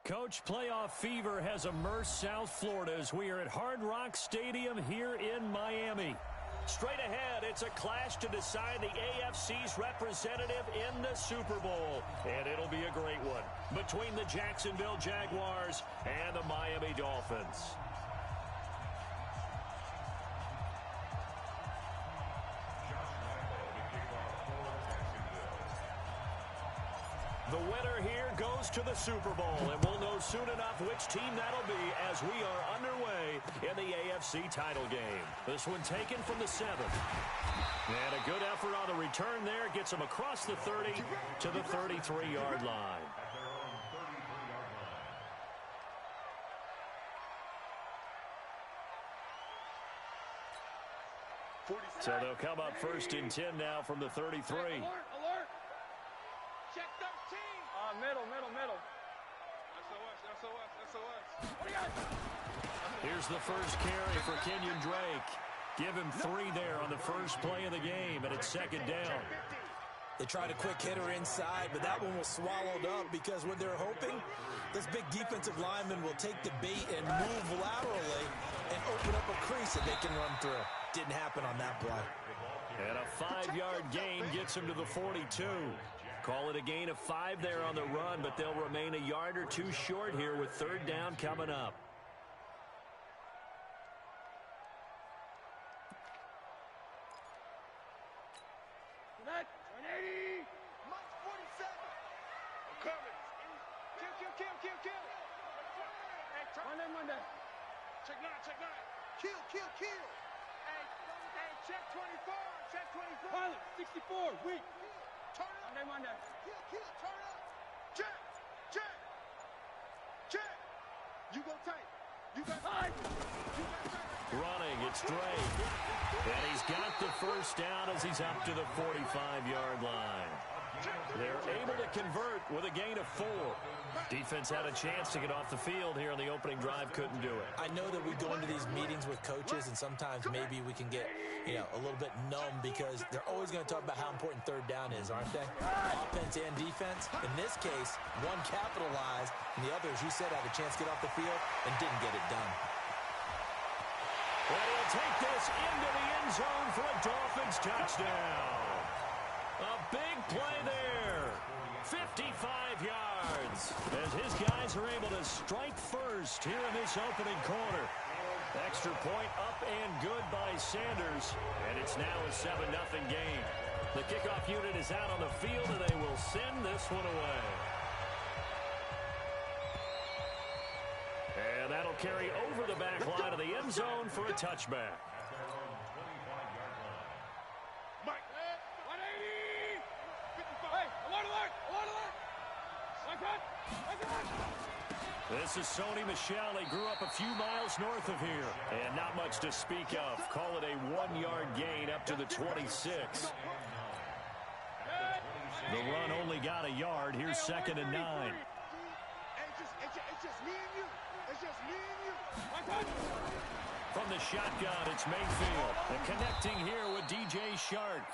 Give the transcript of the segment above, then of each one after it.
Coach, playoff fever has immersed South Florida as we are at Hard Rock Stadium here in Miami. Straight ahead, it's a clash to decide the AFC's representative in the Super Bowl. And it'll be a great one between the Jacksonville Jaguars and the Miami Dolphins. The winner here goes to the Super Bowl, and we'll know soon enough which team that'll be as we are underway in the AFC title game. This one taken from the 7. And a good effort on the return there gets him across the 30 to the 33-yard line. So they'll come up first and 10 now from the 33. Alert, alert. Check 13. Middle. SOS. Here's the first carry for Kenyon Drake. Give him 3 there on the first play of the game, and it's second down. They tried a quick hitter inside, but that one was swallowed up because what they're hoping, this big defensive lineman will take the bait and move laterally and open up a crease that they can run through. Didn't happen on that play. And a 5-yard gain gets him to the 42. Call it a gain of 5 there on the run, but they'll remain a yard or 2 short here with third down coming up. Net, 180. Mike 47. I'm coming. Kill. Hey, Monday. Check 9. Kill. Hey, check 24. Pilot, 64, weak. Turn up. Monday. Kill, turn up. Check. You go tight. You got tight. Running, it's Drake. And he's got the first down as he's up to the 45-yard line. They're able to convert with a gain of 4. Defense had a chance to get off the field here on the opening drive, couldn't do it. I know that we go into these meetings with coaches, and sometimes maybe we can get, a little bit numb because they're always going to talk about how important third down is, aren't they? Offense and defense. In this case, one capitalized, and the other, as you said, had a chance to get off the field and didn't get it done. Well, he'll take this into the end zone for a Dolphins touchdown. A big play there. 55 yards as his guys are able to strike first here in this opening quarter. Extra point up and good by Sanders, and it's now a 7-0 game. The kickoff unit is out on the field, and they will send this one away. And that'll carry over the back line of the end zone for a touchback. Mike, 180. 55. Hey, alert. This is Sony Michel. He grew up a few miles north of here. And not much to speak of. Call it a 1-yard gain up to the 26. The run only got a yard. Here's 2nd and 9. It's just me and you. From the shotgun, it's Mayfield. And connecting here with DJ Shark.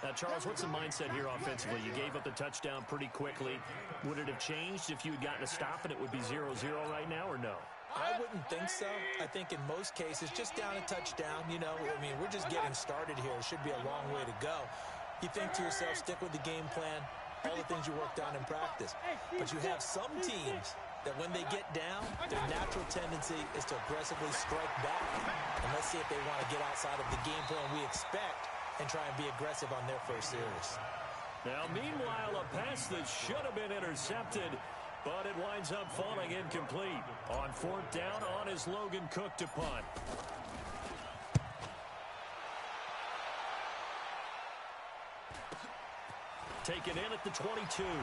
Now, Charles, what's the mindset here offensively? You gave up the touchdown pretty quickly. Would it have changed if you had gotten a stop and it would be 0-0 right now, or no? I wouldn't think so. I think in most cases, just down a touchdown, we're just getting started here. It should be a long way to go. You think to yourself, stick with the game plan, all the things you worked on in practice. But you have some teams that when they get down, their natural tendency is to aggressively strike back. And let's see if they want to get outside of the game plan we expect and try and be aggressive on their first series. Now, meanwhile, a pass that should have been intercepted, but it winds up falling incomplete. On 4th down, on is Logan Cook to punt. Taken in at the 22. And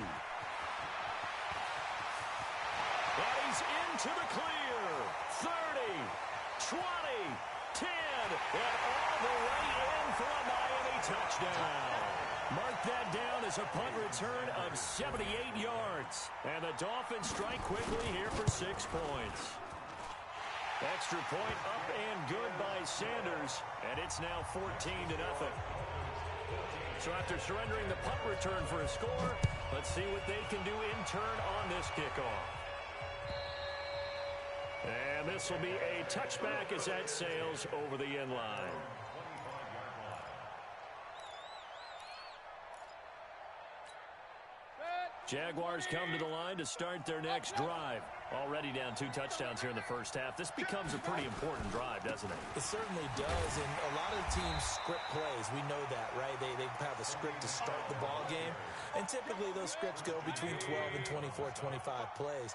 he's into the clear. 30, 20, 10, and all the way in for a Miami touchdown. Mark that down as a punt return of 78 yards. And the Dolphins strike quickly here for 6 points. Extra point up and good by Sanders. And it's now 14-0. So after surrendering the punt return for a score, let's see what they can do in turn on this kickoff. And this will be a touchback as that sails over the end line. Jaguars come to the line to start their next drive. Already down 2 touchdowns here in the first half. This becomes a pretty important drive, doesn't it? It certainly does, and a lot of the teams script plays. We know that, right? They have a script to start the ball game, and typically those scripts go between 12 and 24, 25 plays.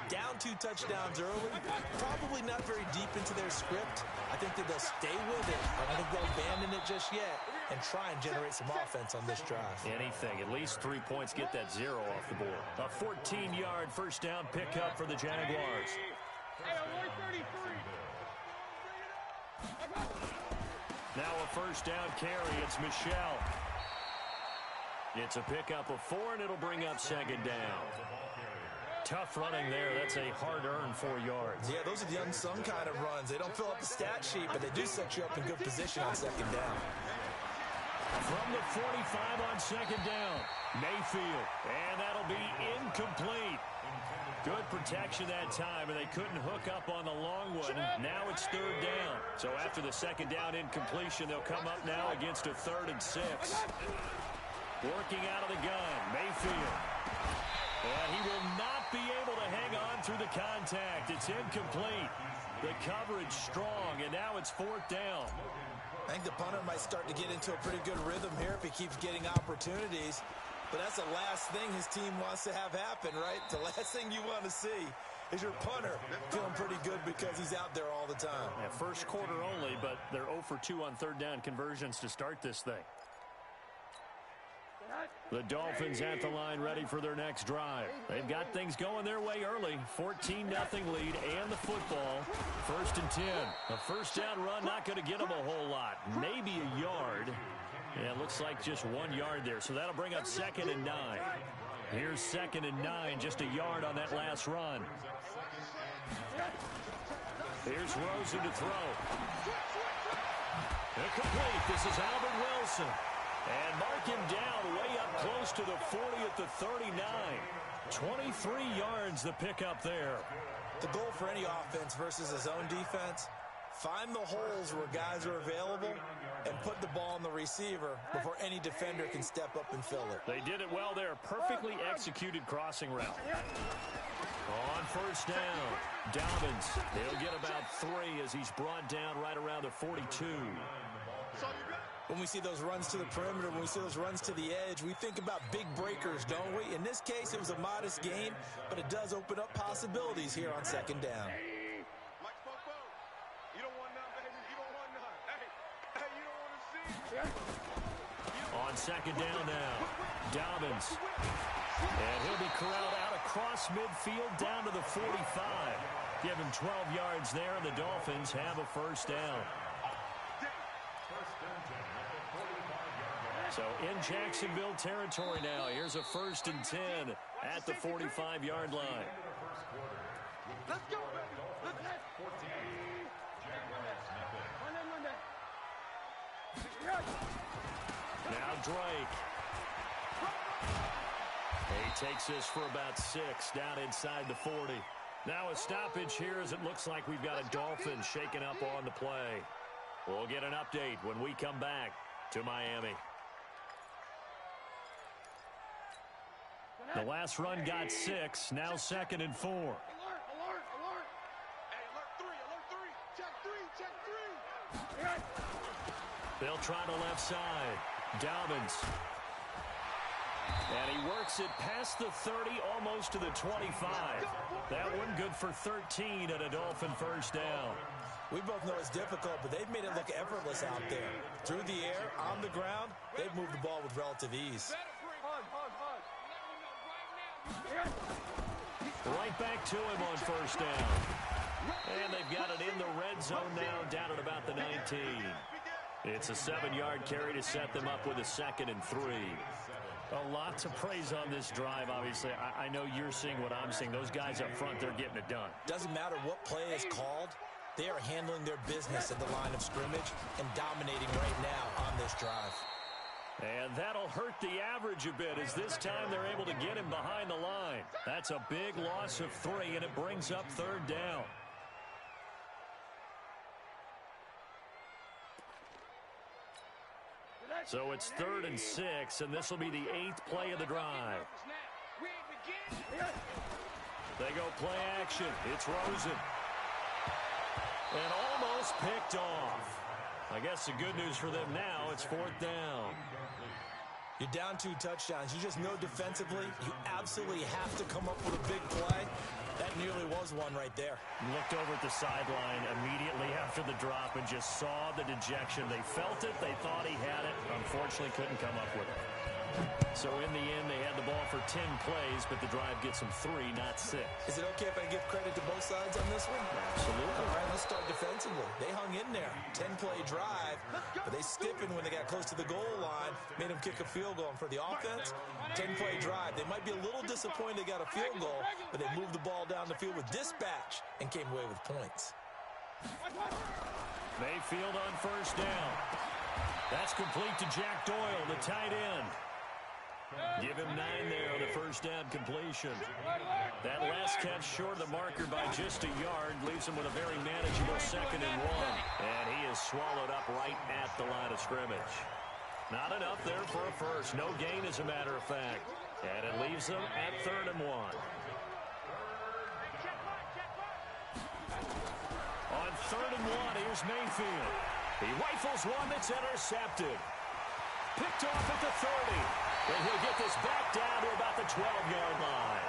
Down 2 touchdowns early, probably not very deep into their script. I think that they'll stay with it. I don't think they'll abandon it just yet and try and generate some offense on this drive. Anything. At least 3 points, get that 0 off the board. A 14-yard first down pickup for the Jaguars. Now a first down carry. It's Michelle. It's a pickup of 4, and it'll bring up second down. Tough running there. That's a hard-earned 4 yards. Yeah, those are the unsung kind of runs. They don't fill up the stat sheet, but they do set you up in good position on second down. From the 45 on second down, Mayfield, and that'll be incomplete. Good protection that time, and they couldn't hook up on the long one. Now it's third down. So after the second down incompletion, they'll come up now against a 3rd and 6. Working out of the gun, Mayfield. And he will not be able to hang on through the contact. It's incomplete. The coverage strong, and now it's 4th down. I think the punter might start to get into a pretty good rhythm here if he keeps getting opportunities. But that's the last thing his team wants to have happen, right? The last thing you want to see is your punter feeling pretty good because he's out there all the time. Yeah, first quarter only, but they're 0 for 2 on third down conversions to start this thing. The Dolphins at the line ready for their next drive. They've got things going their way early. 14-0 lead and the football. 1st and 10. A first down run, not going to get them a whole lot. Maybe a yard. Yeah, it looks like just 1 yard there. So that'll bring up 2nd and 9. Here's 2nd and 9. Just a yard on that last run. Here's Rosen to throw. Incomplete. This is Albert Wilson. And mark him down way up close to the 40 at the 39. 23 yards the pickup there. The goal for any offense versus his own defense, find the holes where guys are available and put the ball on the receiver before any defender can step up and fill it. They did it well there. Perfectly executed crossing route. On first down, Dobbins. He'll get about 3 as he's brought down right around the 42. When we see those runs to the perimeter, when we see those runs to the edge, we think about big breakers, don't we? In this case, it was a modest gain, but it does open up possibilities here on second down. On second down now, Dobbins. And he'll be corralled out across midfield down to the 45. Give him 12 yards there, and the Dolphins have a first down. So in Jacksonville territory now. Here's a 1st and 10 at the 45-yard line. Let's go. Now Drake. He takes this for about 6 down inside the 40. Now a stoppage here as it looks like we've got a Dolphin shaking up on the play. We'll get an update when we come back to Miami. The last run got 6. Now 2nd and 4. Alert. Hey, alert 3. Check 3. They'll try the left side. Dobbins. And he works it past the 30, almost to the 25. That one good for 13 and a Dolphin first down. We both know it's difficult, but they've made it look effortless out there. Through the air, on the ground, they've moved the ball with relative ease. Right back to him on first down. And they've got it in the red zone now, down at about the 19. It's a 7-yard carry to set them up with a 2nd and 3. A lot to praise on this drive, obviously. I know you're seeing what I'm seeing. Those guys up front, they're getting it done. Doesn't matter what play is called. They are handling their business at the line of scrimmage and dominating right now on this drive. And that'll hurt the average a bit as this time they're able to get him behind the line. That's a big loss of 3, and it brings up 3rd down. So it's 3rd and 6, and this will be the 8th play of the drive. They go play action. It's Rosen. And almost picked off. I guess the good news for them now, it's 4th down. You're down 2 touchdowns. You just know defensively you absolutely have to come up with a big play. That nearly was one right there. Looked over at the sideline immediately after the drop and just saw the dejection. They felt it. They thought he had it. Unfortunately, couldn't come up with it. So in the end, they had the ball for 10 plays, but the drive gets them 3, not 6. Is it okay if I give credit to both sides on this one? Absolutely. All right, let's start defensively. They hung in there. 10-play drive, but they stiffened when they got close to the goal line, made them kick a field goal. And for the offense, 10-play drive. They might be a little disappointed they got a field goal, but they moved the ball down the field with dispatch and came away with points. Mayfield on 1st down. That's complete to Jack Doyle, the tight end. Give him 9 there on the 1st down completion. That last catch short of the marker by just a yard leaves him with a very manageable 2nd and 1. And he is swallowed up right at the line of scrimmage. Not enough there for a first. No gain, as a matter of fact. And it leaves them at 3rd and 1. On 3rd and 1, here's Mayfield. He rifles one that's intercepted. Picked off at the 30. And he'll get this back down to about the 12-yard line.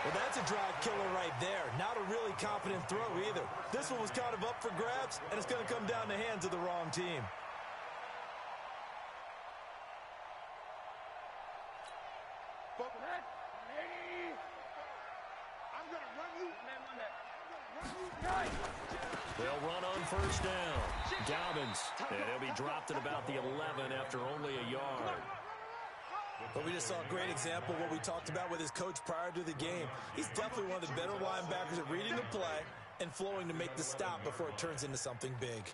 Well, that's a drive killer right there. Not a really confident throw either. This one was kind of up for grabs, and it's going to come down the hands of the wrong team. They'll run on 1st down. Dobbins, and he'll be dropped at about the 11 after only a yard. But we just saw a great example of what we talked about with his coach prior to the game. He's definitely one of the better linebackers at reading the play and flowing to make the stop before it turns into something big.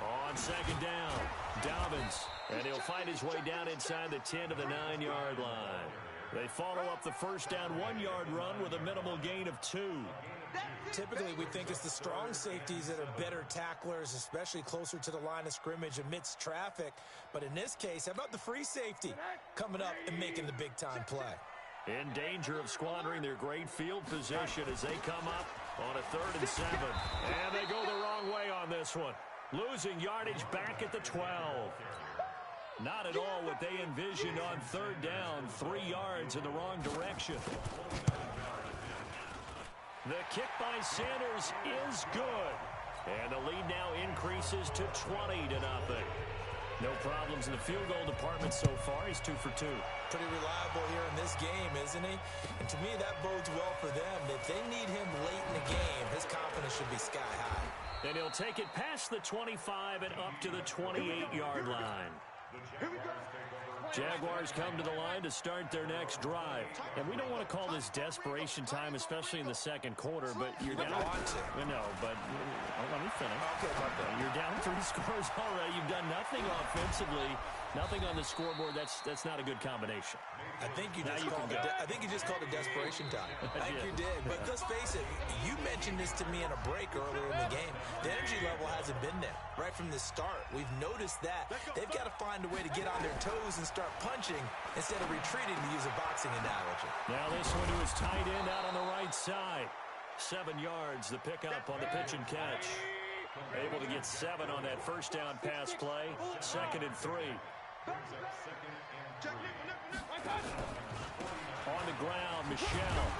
On 2nd down, Dobbins, and he'll find his way down inside the 10 to the 9-yard line. They follow up the 1st down 1-yard run with a minimal gain of 2. Typically, we think it's the strong safeties that are better tacklers, especially closer to the line of scrimmage amidst traffic. But in this case, how about the free safety coming up and making the big-time play? In danger of squandering their great field position as they come up on a 3rd and 7. And they go the wrong way on this one. Losing yardage back at the 12. Not at all what they envisioned on 3rd down. 3 yards in the wrong direction. The kick by Sanders is good. And the lead now increases to 20-0. No problems in the field goal department so far. He's 2 for 2. Pretty reliable here in this game, isn't he? And to me, that bodes well for them. If they need him late in the game, his confidence should be sky high. And he'll take it past the 25 and up to the 28-yard line. Jaguars come to the line to start their next drive. And we don't want to call this desperation time, especially in the 2nd quarter, but you're down. No, but let me finish. Okay, you're down 3 scores already. You've done nothing offensively, nothing on the scoreboard. That's not a good combination. I think you just called it desperation time. I think you did. But let's face it, you mentioned this to me in a break earlier in the game. The energy level hasn't been there right from the start. We've noticed that. They've got to find a way to get on their toes and start punching instead of retreating, to use a boxing analogy. Now this one to his tight end out on the right side. 7 yards, the pickup on the pitch and catch. Able to get 7 on that 1st down pass play. 2nd and 3. On the ground, Michelle.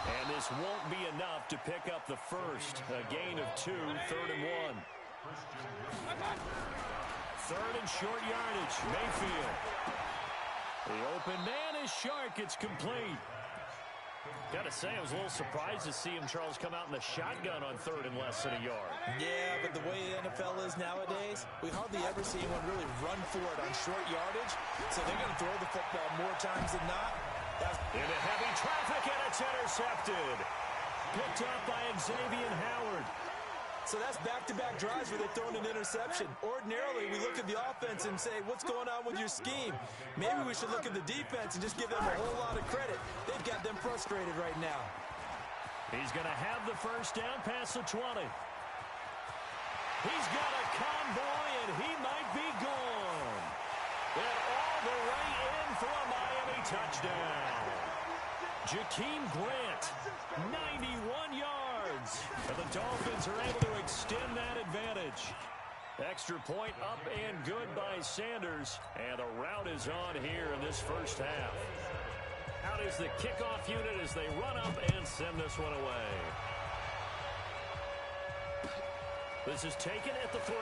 And this won't be enough to pick up the first. A gain of 2, 3rd and 1. 3rd and short yardage, Mayfield. The open man is Shark. It's complete. Got to say, I was a little surprised to see him, Charles, come out in the shotgun on 3rd and less than a yard. Yeah, but the way the NFL is nowadays, we hardly ever see anyone really run for it on short yardage. So they're going to throw the football more times than not. Into heavy traffic, and it's intercepted. Picked up by Xavier Howard. So that's back-to-back drives where they've thrown an interception. Ordinarily, we look at the offense and say, what's going on with your scheme? Maybe we should look at the defense and just give them a whole lot of credit. They've got them frustrated right now. He's going to have the first down past the 20. He's got a convoy, and he might be gone. And all the way in for a Miami touchdown. Jakeem Grant, 91 yards. And the Dolphins are able to extend that advantage. Extra point up and good by Sanders. And the route is on here in this first half. Out is the kickoff unit as they run up and send this one away. This is taken at the 3.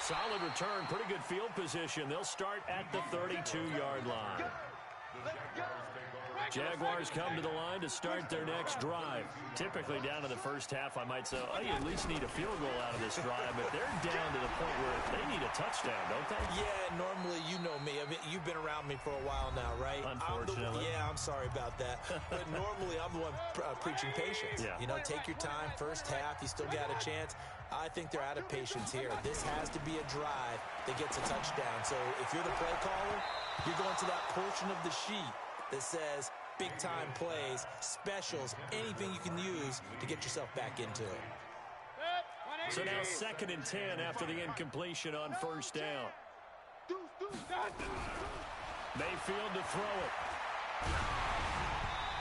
Solid return, pretty good field position. They'll start at the 32-yard line. Jaguars come to the line to start their next drive. Typically down to the first half, I might say, oh, you at least need a field goal out of this drive, but they're down to the point where they need a touchdown, don't they? Yeah, normally, you know me. I mean, you've been around me for a while now, right? Unfortunately. I'm sorry about that. But normally, I'm the one preaching patience. Yeah. You know, take your time. First half, you still got a chance. I think they're out of patience here. This has to be a drive that gets a touchdown. So if you're the play caller, you're going to that portion of the sheet that says big-time plays, specials, anything you can use to get yourself back into it. So now 2nd and 10 after the incompletion on first down. Mayfield to throw it.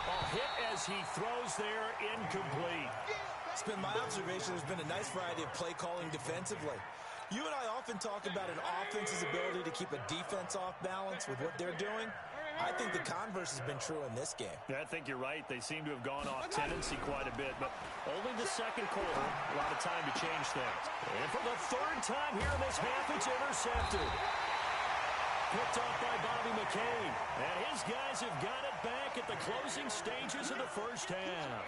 A hit as he throws there, incomplete. It's been my observation there's been a nice variety of play calling defensively. You and I often talk about an offense's ability to keep a defense off balance with what they're doing. I think the converse has been true in this game. Yeah, I think you're right. They seem to have gone off tendency quite a bit, but only the second quarter, a lot of time to change things. And for the 3rd time here in this half, it's intercepted. Picked off by Bobby McCain. And his guys have got it back at the closing stages of the first half.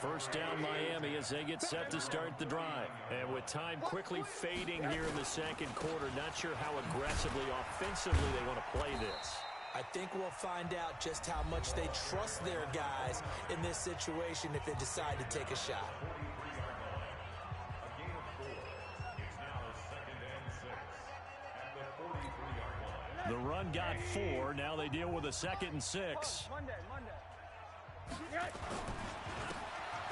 First down Miami as they get set to start the drive. And with time quickly fading here in the second quarter, not sure how aggressively, offensively they want to play this. I think we'll find out just how much they trust their guys in this situation if they decide to take a shot. The run got 4. Now they deal with a 2nd and 6.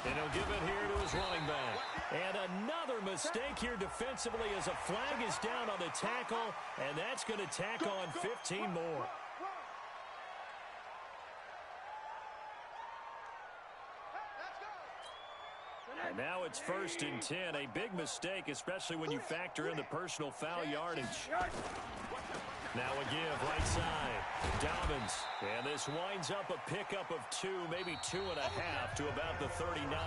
And he'll give it here to his running back. And another mistake here defensively as a flag is down on the tackle, and that's going to tack on 15 more. And now it's 1st and 10. A big mistake, especially when you factor in the personal foul yardage. Now a give, right side. Dobbins. And this winds up a pickup of 2, maybe 2.5 to about the 39.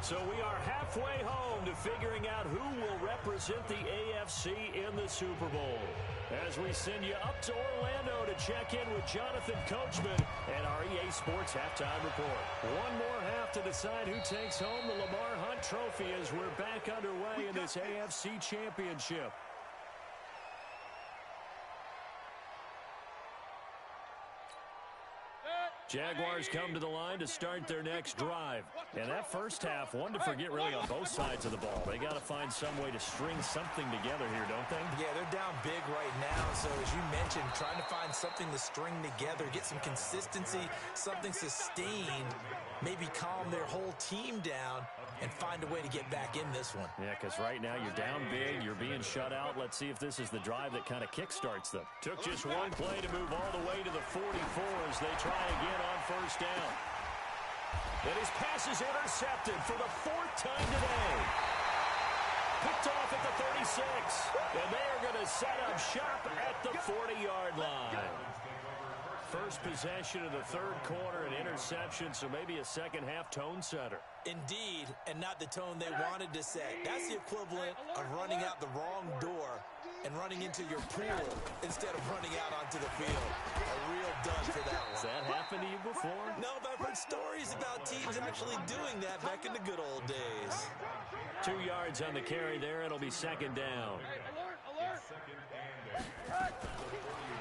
So we are halfway home to figuring out who will represent the AFC in the Super Bowl. As we send you up to Orlando to check in with Jonathan Coachman and our EA Sports Halftime Report. One more half to decide who takes home the Lamar Hunt Trophy as we're back underway in this AFC Championship. Jaguars come to the line to start their next drive. And that first half, one to forget really on both sides of the ball. They got to find some way to string something together here, don't they? Yeah, they're down big right now. So as you mentioned, trying to find something to string together, get some consistency, something sustained, maybe calm their whole team down and find a way to get back in this one. Yeah, because right now you're down big, you're being shut out. Let's see if this is the drive that kind of kickstarts them. Took just one play to move all the way to the 44 as they try again on first down. And his pass is intercepted for the 4th time today. Picked off at the 36. And they are going to set up shop at the 40-yard line. First possession of the 3rd quarter, an interception, so maybe a second half tone setter. Indeed, and not the tone they wanted to set. That's the equivalent of running out the wrong door and running into your pool instead of running out onto the field. A real dud for that one. Has that happened to you before? No, but I've heard stories about teams actually doing that back in the good old days. 2 yards on the carry there. It'll be 2nd down.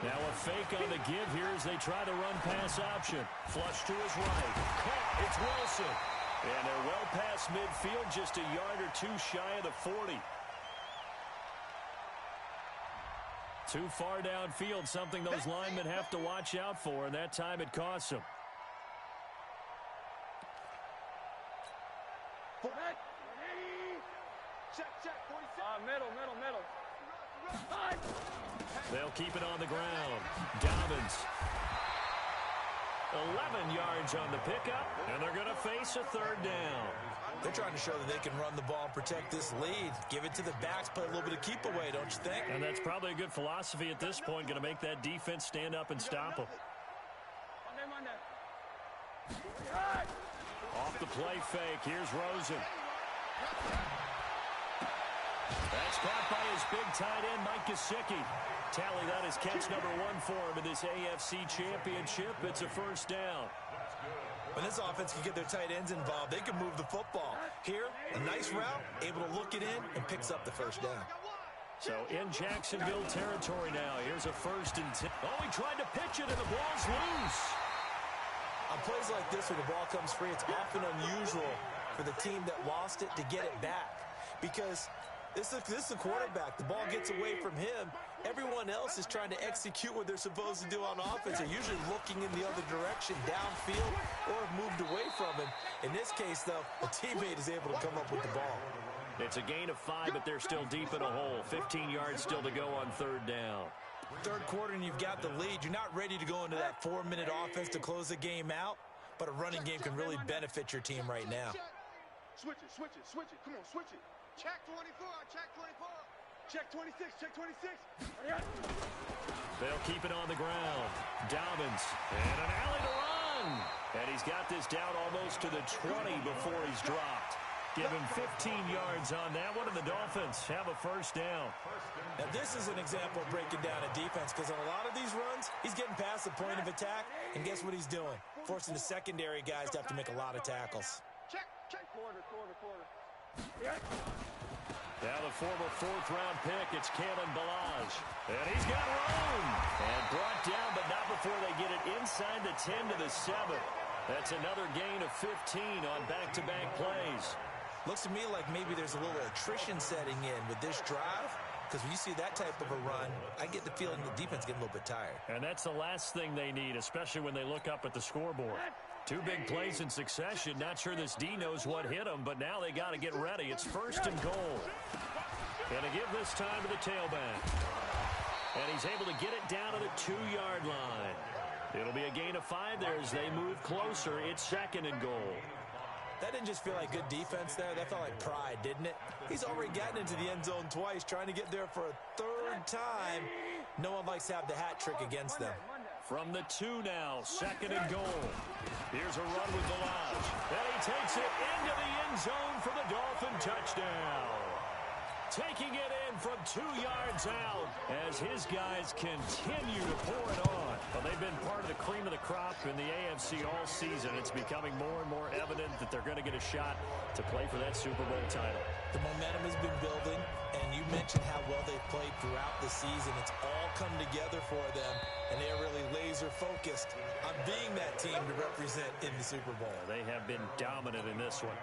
Now a fake on the give here as they try the run-pass option. Flush to his right. Caught. It's Wilson. And they're well past midfield, just a yard or two shy of the 40. Too far downfield, something those linemen have to watch out for, and that time it costs them. Middle. They'll keep it on the ground. Dobbins. 11 yards on the pickup, and they're going to face a third down. They're trying to show that they can run the ball and protect this lead. Give it to the backs, play a little bit of keep away, don't you think? And that's probably a good philosophy at this point, going to make that defense stand up and stop them. Off the play fake, here's Rosen. That's caught by his big tight end, Mike Gesicki. Tally that is catch number 1 for him in this AFC Championship. It's a first down. When this offense can get their tight ends involved, they can move the football. Here, a nice route, able to look it in, and picks up the first down. So in Jacksonville territory now. Here's a 1st and 10. Oh, he tried to pitch it, and the ball's loose. On plays like this, when the ball comes free, it's often unusual for the team that lost it to get it back. Because this is the quarterback. The ball gets away from him. Everyone else is trying to execute what they're supposed to do on offense. They're usually looking in the other direction, downfield, or have moved away from him. In this case, though, a teammate is able to come up with the ball. It's a gain of 5, but they're still deep in a hole. 15 yards still to go on third down. Third quarter, and you've got the lead. You're not ready to go into that 4-minute offense to close the game out, but a running game can really benefit your team right now. Switch it. Come on, switch it. Check 24, check 24. Check 26, check 26. They'll keep it on the ground. Dobbins, and an alley to run. And he's got this down almost to the 20 before he's dropped. Give him 15 yards on that one, and the Dolphins have a first down. Now, this is an example of breaking down a defense, because on a lot of these runs, he's getting past the point of attack, and guess what he's doing? Forcing the secondary guys to have to make a lot of tackles. Check. Quarter. Now the former 4th-round pick, it's Kalen Ballage. And he's got room. And brought down, but not before they get it inside the 10 to the 7. That's another gain of 15 on back-to-back plays. Looks to me like maybe there's a little attrition setting in with this drive, because when you see that type of a run, I get the feeling the defense getting a little bit tired. And that's the last thing they need, especially when they look up at the scoreboard. 2 big plays in succession. Not sure this D knows what hit them, but now they got to get ready. It's 1st and goal. Going to give this time to the tailback. And he's able to get it down to the 2-yard line. It'll be a gain of 5 there as they move closer. It's 2nd and goal. That didn't just feel like good defense there. That felt like pride, didn't it? He's already gotten into the end zone twice, trying to get there for a 3rd time. No one likes to have the hat trick against them. From the 2 now, 2nd and goal. Here's a run with Ballage. And he takes it into the end zone for the Dolphin touchdown. Taking it in from 2 yards out as his guys continue to pour it on. Well, they've been part of the cream of the crop in the AFC all season. It's becoming more and more evident that they're going to get a shot to play for that Super Bowl title. The momentum has been building, and you mentioned how well they've played throughout the season. It's all come together for them, and they're really laser-focused on being that team to represent in the Super Bowl. They have been dominant in this one.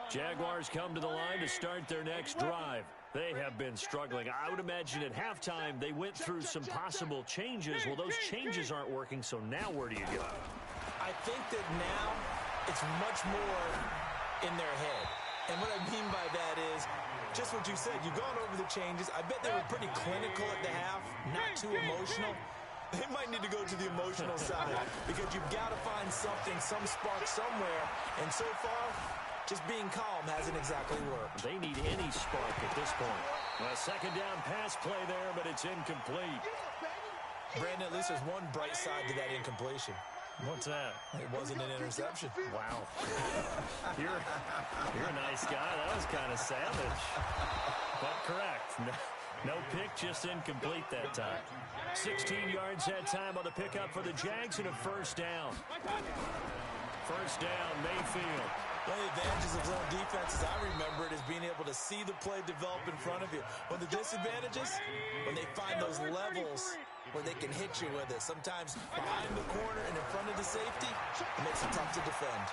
Jaguars come to the line to start their next drive. They have been struggling. I would imagine at halftime they went through some possible changes. Well, those changes aren't working, so now where do you go? I think that now it's much more in their head. And what I mean by that is just what you said. You've gone over the changes. I bet they were pretty clinical at the half, not too emotional. They might need to go to the emotional side because you've got to find something, some spark somewhere. And so far, just being calm hasn't exactly worked. They need any spark at this point. A 2nd down pass play there, but it's incomplete. Brandon, at least there's one bright side to that incompletion. What's that? It wasn't an interception. Wow. You're a nice guy. That was kind of savage. But correct. No pick, just incomplete that time. 16 yards that time on the pickup for the Jags and a 1st down. 1st down, Mayfield. One of the advantages of zone defense, as I remember it, is being able to see the play develop in front of you. One of the disadvantages, when they find those levels where they can hit you with it. Sometimes behind the corner and in front of the safety, it makes it tough to defend.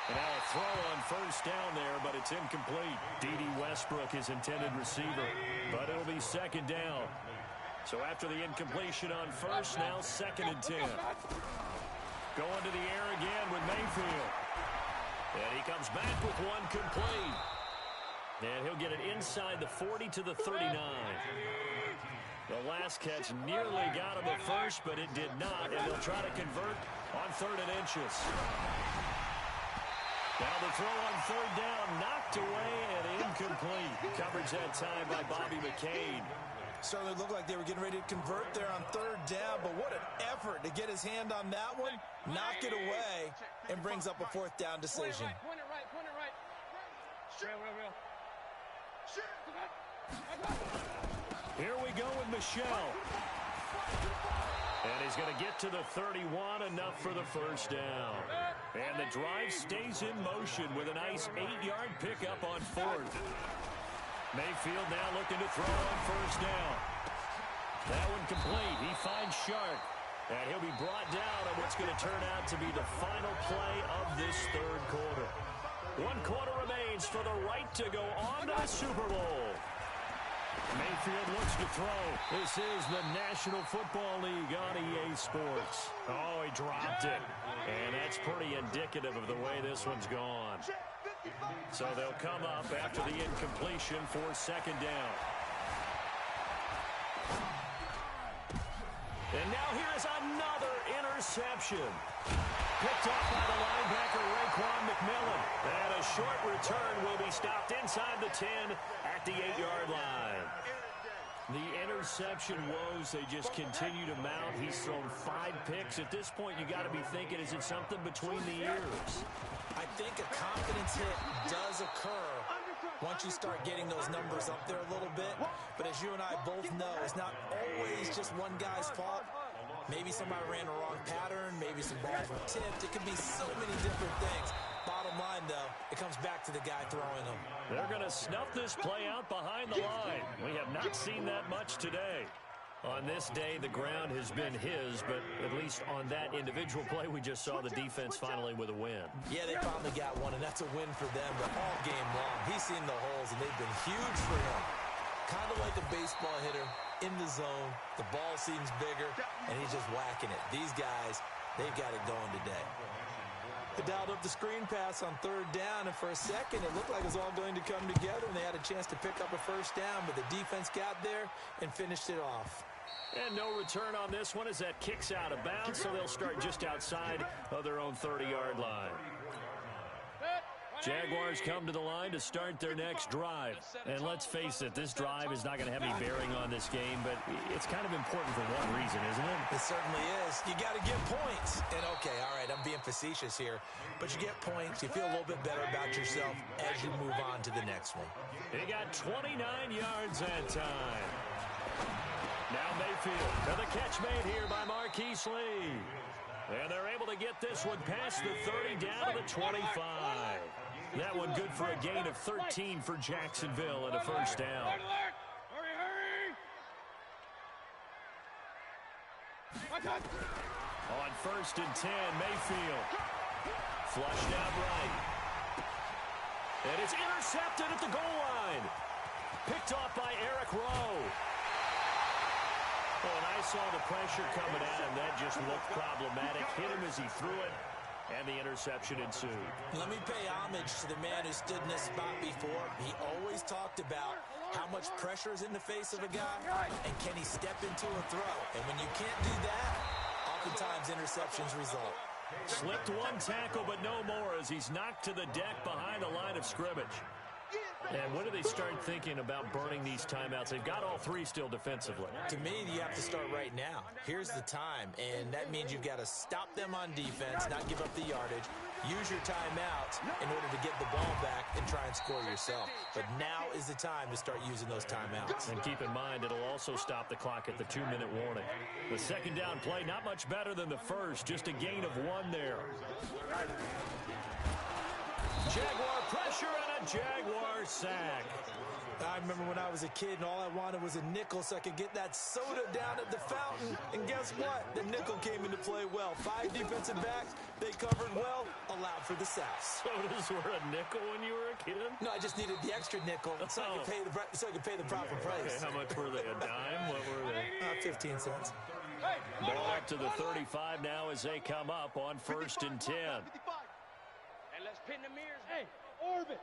And now a throw on first down there, but it's incomplete. D.D. Westbrook, his intended receiver, but it'll be second down. So after the incompletion on first, now 2nd and 10. Going to the air again with Mayfield. And he comes back with one complete. And he'll get it inside the 40 to the 39. The last catch nearly got him at first, but it did not. And they'll try to convert on 3rd and inches. Now the throw on 3rd down, knocked away and incomplete. Coverage that time by Bobby McCain. Certainly looked like they were getting ready to convert there on 3rd down, but what an effort to get his hand on that one, knock it away, and brings up a 4th down decision. Point it right. Real. Here we go with Michelle. And he's going to get to the 31, enough for the first down. And the drive stays in motion with a nice 8-yard pickup on 4th. Mayfield now looking to throw on first down. That one complete. He finds Sharp. And he'll be brought down on what's going to turn out to be the final play of this 3rd quarter. 1 quarter remains for the right to go on to the Super Bowl. Mayfield looks to throw. This is the National Football League on EA Sports. Oh, he dropped it. And that's pretty indicative of the way this one's gone. So they'll come up after the incompletion for 2nd down. And now here is another interception. Picked off by the linebacker, Raekwon McMillan. And a short return will be stopped inside the 10 at the 8-yard line. The interception woes, they just continue to mount. He's thrown 5 picks. At this point, you got to be thinking, is it something between the ears? I think a confidence hit does occur once you start getting those numbers up there a little bit. But as you and I both know, it's not always just one guy's fault. Maybe somebody ran a wrong pattern. Maybe some balls were tipped. It could be so many different things. Bottom line, though, it comes back to the guy throwing them. They're going to snuff this play out behind the line. We have not seen that much today. On this day, the ground has been his, but at least on that individual play, we just saw the defense finally with a win. Yeah, they finally got one, and that's a win for them, but all game long, he's seen the holes, and they've been huge for him. Kind of like a baseball hitter in the zone. The ball seems bigger, and he's just whacking it. These guys, they've got it going today. They dialed up the screen pass on 3rd down, and for a second, it looked like it was all going to come together, and they had a chance to pick up a first down, but the defense got there and finished it off. And no return on this one as that kicks out of bounds, so they'll start just outside of their own 30-yard line. Jaguars come to the line to start their next drive. And let's face it, this drive is not going to have any bearing on this game, but it's kind of important for one reason, isn't it? It certainly is. You got to get points. And, okay, all right, I'm being facetious here, but you get points. You feel a little bit better about yourself as you move on to the next one. He got 29 yards that time. Now Mayfield to the catch made here by Marquise Lee. And they're able to get this one past the 30 down to the 25. That one good for a gain of 13 for Jacksonville and a first down. On 1st and 10, Mayfield. Flushed out right. And it's intercepted at the goal line. Picked off by Eric Rowe. Oh, and I saw the pressure coming at him. That just looked problematic. Hit him as he threw it, and the interception ensued. Let me pay homage to the man who stood in this spot before. He always talked about how much pressure is in the face of a guy, and can he step into a throw. And when you can't do that, oftentimes interceptions result. Slipped one tackle, but no more as he's knocked to the deck behind the line of scrimmage. And when do they start thinking about burning these timeouts? They've got all 3 still defensively. To me, you have to start right now. Here's the time, and that means you've got to stop them on defense, not give up the yardage, use your timeouts in order to get the ball back and try and score yourself. But now is the time to start using those timeouts. And keep in mind, it'll also stop the clock at the 2-minute warning. The second down play, not much better than the first, just a gain of 1 there. Jaguar pressure and a Jaguar sack. I remember when I was a kid and all I wanted was a nickel so I could get that soda down at the fountain. And guess what? The nickel came into play well. 5 defensive backs, they covered well, allowed for the sacks. Sodas were a nickel when you were a kid? No, I just needed the extra nickel so I could pay the proper price. Okay, how much were they? A dime? What were they? 15 cents. Ball up to the 35 now as they come up on 1st and 10. And let's pin the mirrors. Hey, orbit.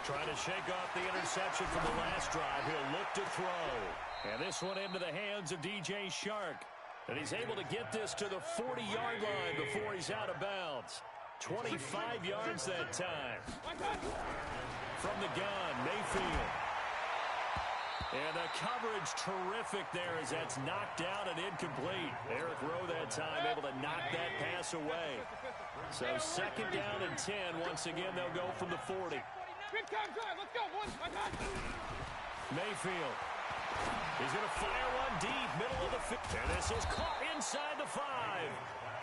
Trying to shake off the interception from the last drive. He'll look to throw. And this one into the hands of DJ Shark. And he's able to get this to the 40-yard line before he's out of bounds. 25 yards that time. From the gun, Mayfield. And the coverage terrific there as that's knocked down and incomplete. Eric Rowe that time able to knock that pass away. So 2nd down and 10. Once again, they'll go from the 40. Big time drive. Let's go. Mayfield. He's going to fire one deep, middle of the field. And this is caught inside the 5.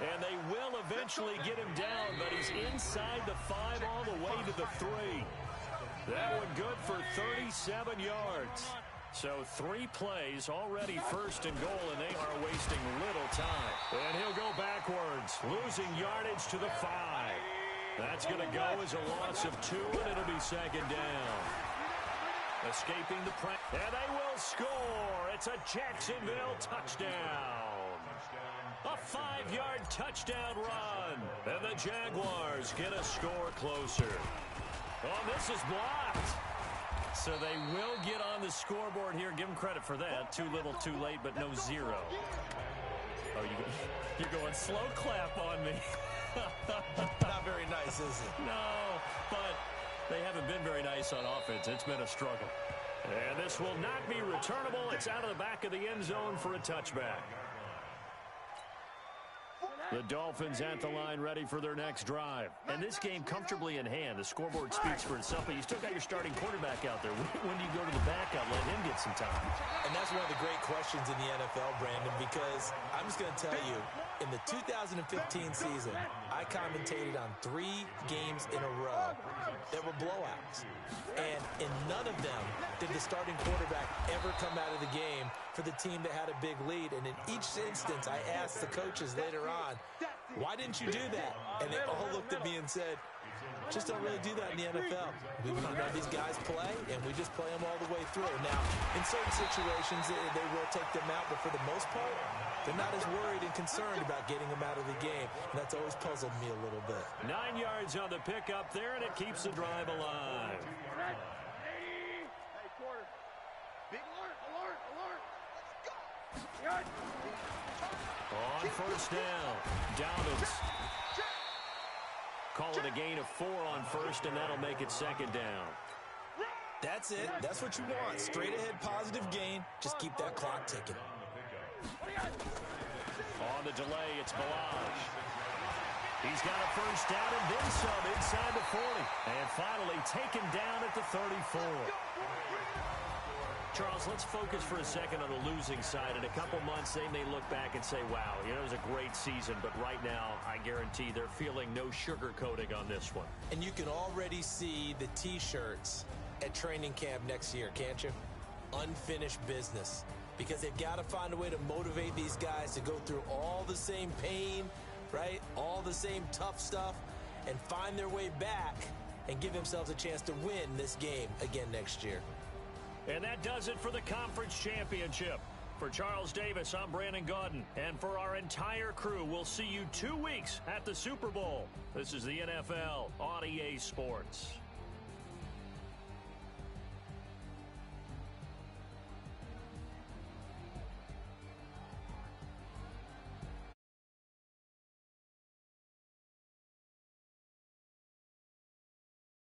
And they will eventually get him down, but he's inside the 5 all the way to the 3. That one good for 37 yards. So 3 plays, already 1st and goal, and they are wasting little time. And he'll go backwards, losing yardage to the 5. That's going to go as a loss of 2, and it'll be 2nd down. Escaping the press, and they will score. It's a Jacksonville touchdown. A 5-yard touchdown run. And the Jaguars get a score closer. Oh, this is blocked. So they will get on the scoreboard here. Give them credit for that. Too little, too late, but no 0. Oh, you're going slow clap on me. Not very nice, is it? No, but they haven't been very nice on offense. It's been a struggle. And this will not be returnable. It's out of the back of the end zone for a touchback. The Dolphins at the line ready for their next drive. And this game comfortably in hand. The scoreboard speaks for itself, but you still got your starting quarterback out there. When do you go to the backup, let him get some time? And that's one of the great questions in the NFL, Brandon, because I'm just going to tell you, in the 2015 season, I commentated on 3 games in a row that were blowouts. And in none of them did the starting quarterback ever come out of the game for the team that had a big lead. And in each instance, I asked the coaches later on, why didn't you do that? And they all looked at me and said, just don't really do that in the NFL. We let these guys play, and we just play them all the way through. Now, in certain situations, they will take them out, but for the most part, they're not as worried and concerned about getting them out of the game. And that's always puzzled me a little bit. 9 yards on the pickup there, and it keeps the drive alive. Hey, quarter. Big alert. Let's go. On 1st down, Downings. Call it a gain of 4 on 1st, and that'll make it 2nd down. That's it. That's what you want. Straight ahead, positive gain. Just keep that clock ticking. On the delay, it's Balaj. He's got a 1st down and then some inside the 40. And finally taken down at the 34. Charles, let's focus for a second on the losing side. In a couple months, they may look back and say, wow, it was a great season. But right now, I guarantee they're feeling no sugarcoating on this one. And you can already see the T-shirts at training camp next year, can't you? Unfinished business. Because they've got to find a way to motivate these guys to go through all the same pain, right? All the same tough stuff, and find their way back and give themselves a chance to win this game again next year. And that does it for the conference championship. For Charles Davis, I'm Brandon Gaudin. And for our entire crew, we'll see you 2 weeks at the Super Bowl. This is the NFL on EA Sports.